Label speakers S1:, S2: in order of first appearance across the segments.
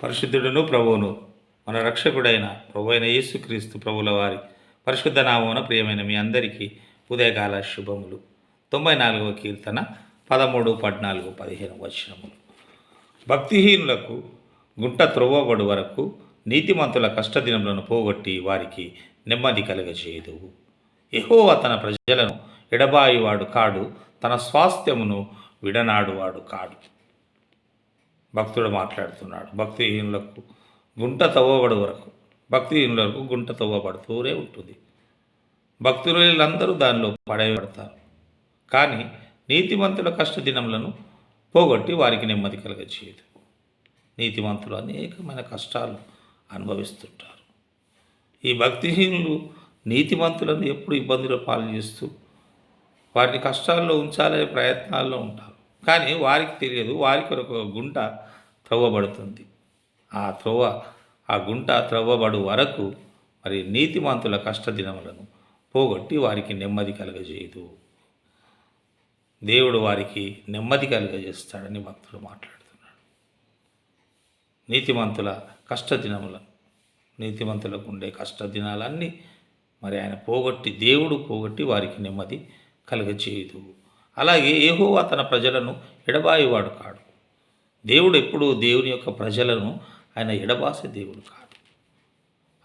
S1: పరిశుద్ధుడును ప్రభువును మన రక్షకుడైన ప్రభు అయిన యేసుక్రీస్తు ప్రభుల వారి పరిశుద్ధ నామమున ప్రియమైన మీ అందరికీ ఉదయకాల శుభములు. 94వ కీర్తన 13, 14, 15 వచనములు. భక్తిహీనులకు గుంట త్రొవ్వబడు వరకు నీతిమంతుల కష్టదినములను పోగొట్టి వారికి నెమ్మది కలగజేయుదువు. యెహోవా తన ప్రజలను ఎడబాయువాడు కాడు, తన స్వాస్థ్యమును విడనాడువాడు కాడు. భక్తుడు మాట్లాడుతున్నాడు. భక్తిహీనులకు గుంట తవ్వబడు వరకు, భక్తిహీనులకు గుంట తవ్వబడుతూనే ఉంటుంది. భక్తులందరూ దానిలో పడేయబడతారు. కానీ నీతిమంతుల కష్టదినములను పోగొట్టి వారికి నెమ్మది కలగచేయదు. నీతిమంతులు అనేకమైన కష్టాలు అనుభవిస్తుంటారు. ఈ భక్తిహీనులు నీతిమంతులను ఎప్పుడు ఇబ్బందులు పాలు చేస్తూ వారిని కష్టాల్లో ఉంచాలనే ప్రయత్నాల్లో ఉంటారు. కానీ వారికి తెలియదు, వారికి ఒక గుంట త్రవ్వబడుతుంది. ఆ గుంట త్రవ్వబడు వరకు మరి నీతిమంతుల కష్టదినములను పోగొట్టి వారికి నెమ్మది కలగజేయదు. దేవుడు వారికి నెమ్మది కలుగజేస్తాడని భక్తుడు మాట్లాడుతున్నాడు. నీతిమంతుల కష్టదినములను, నీతిమంతులకు ఉండే కష్టదినాలన్నీ మరి ఆయన దేవుడు పోగొట్టి వారికి నెమ్మది కలుగజేయదు. అలాగే యెహోవా తన ప్రజలను ఎడబాయువాడు కాడు. దేవుడు ఎప్పుడు దేవుని యొక్క ప్రజలను ఆయన ఎడబాసే దేవుడు కాదు.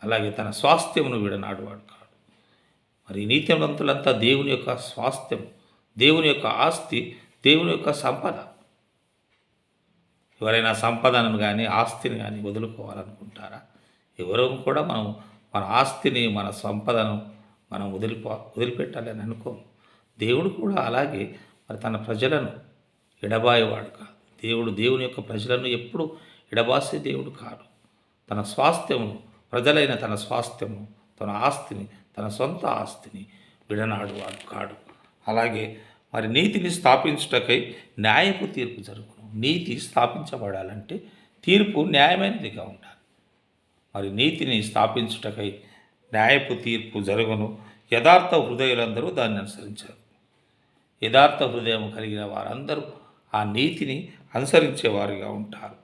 S1: అలాగే తన స్వాస్థ్యమును విడనాడువాడు కాడు. మరి నీతిమంతులంతా దేవుని యొక్క స్వాస్థ్యం, దేవుని యొక్క ఆస్తి, దేవుని యొక్క సంపద. ఎవరైనా సంపదను కానీ ఆస్తిని కానీ వదులుకోవాలనుకుంటారా? ఎవరూ కూడా మన ఆస్తిని, మన సంపదను మనం వదిలిపెట్టాలని అనుకోము. దేవుడు కూడా అలాగే మరి తన ప్రజలను ఎడబాయేవాడు కాదు. దేవుని యొక్క ప్రజలను ఎప్పుడు ఎడబాసే దేవుడు కాదు. తన స్వాస్థ్యమును, ప్రజలైన తన స్వాస్థ్యమును, తన ఆస్తిని, తన సొంత ఆస్తిని విడనాడువాడు కాడు. అలాగే మరి నీతిని స్థాపించుటకై న్యాయపు తీర్పు జరుగును. నీతి స్థాపించబడాలంటే తీర్పు న్యాయమైనదిగా ఉండాలి. మరి నీతిని స్థాపించుటకై న్యాయపు తీర్పు జరుగును. యథార్థ హృదయులందరూ దాన్ని అనుసరించారు. యథార్థ హృదయం కలిగిన వారందరూ ఆ నీతిని అనుసరించేవారిగా ఉంటారు.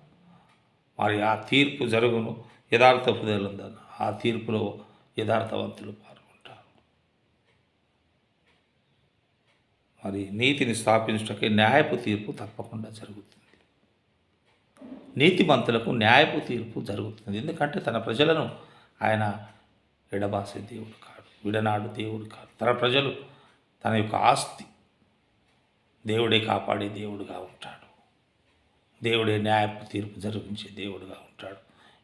S1: మరి ఆ తీర్పు జరుగును. యథార్థ హృదయులందరూ ఆ తీర్పులో యథార్థవంతులు పాల్గొంటారు. మరి నీతిని స్థాపించడానికి న్యాయపు తీర్పు తప్పకుండా జరుగుతుంది. నీతిమంతులకు న్యాయపు తీర్పు జరుగుతుంది. ఎందుకంటే తన ప్రజలను ఆయన ఎడబాసే దేవుడు కాదు, విడనాడు దేవుడు కాదు. తన ప్రజలు, తన యొక్క ఆస్తి దేవుడే కాపాడే దేవుడుగా ఉంటాడు. దేవుడే న్యాయపు తీర్పు జరిగించే దేవుడుగా ఉంటాడు.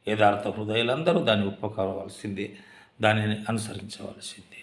S1: యథార్థ హృదయులందరూ దాన్ని ఒప్పుకోవాల్సిందే, దానిని అనుసరించవలసిందే.